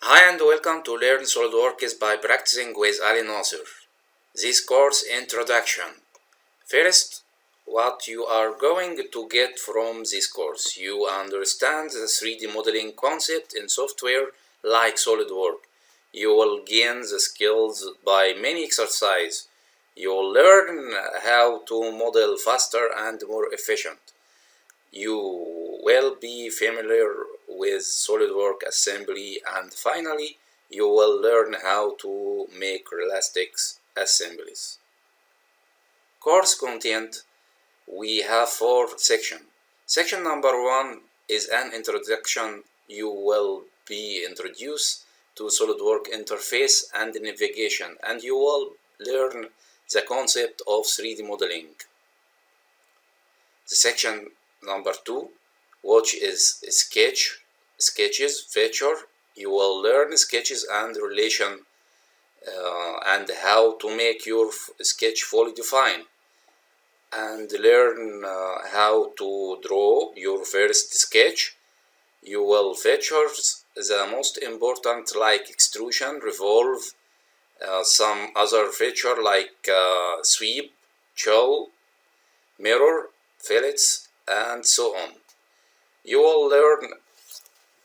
Hi and welcome to Learn Solidworks by Practicing with Ali Nasser. This course introduction. First, what you are going to get from this course. You understand the 3D modeling concept in software like SolidWorks. You will gain the skills by many exercises. You will learn how to model faster and more efficient. You will be familiar with SolidWorks assembly, and finally you will learn how to make realistic assemblies. Course content: we have 4 sections. Section number 1 is an introduction. You will be introduced to SolidWorks interface and navigation, and you will learn the concept of 3D modeling. The section number 2, which is sketches feature. You will learn sketches and relation and how to make your sketch fully defined, and learn how to draw your first sketch. You will feature the most important like extrusion, revolve, some other feature like sweep, chill, mirror, fillets, and so on. You will learn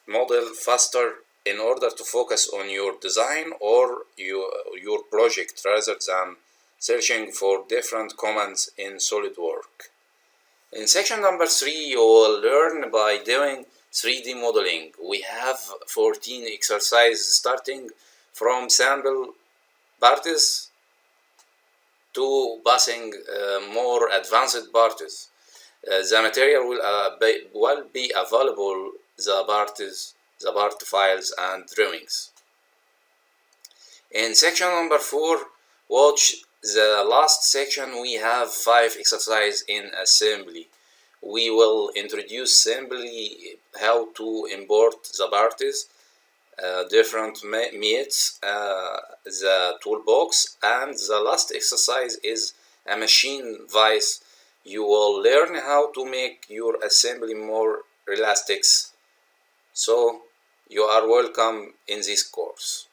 model faster in order to focus on your design or your project rather than searching for different commands in SolidWorks. In section number 3, you will learn by doing 3D modeling. We have 14 exercises starting from sample parts to passing more advanced parts. The material will be available, the part files and drawings. In section number 4, watch the last section, we have 5 exercises in assembly. We will introduce simply how to import the parts, different meats, the toolbox, and the last exercise is a machine vice. You will learn how to make your assembly more realistic. So you are welcome in this course.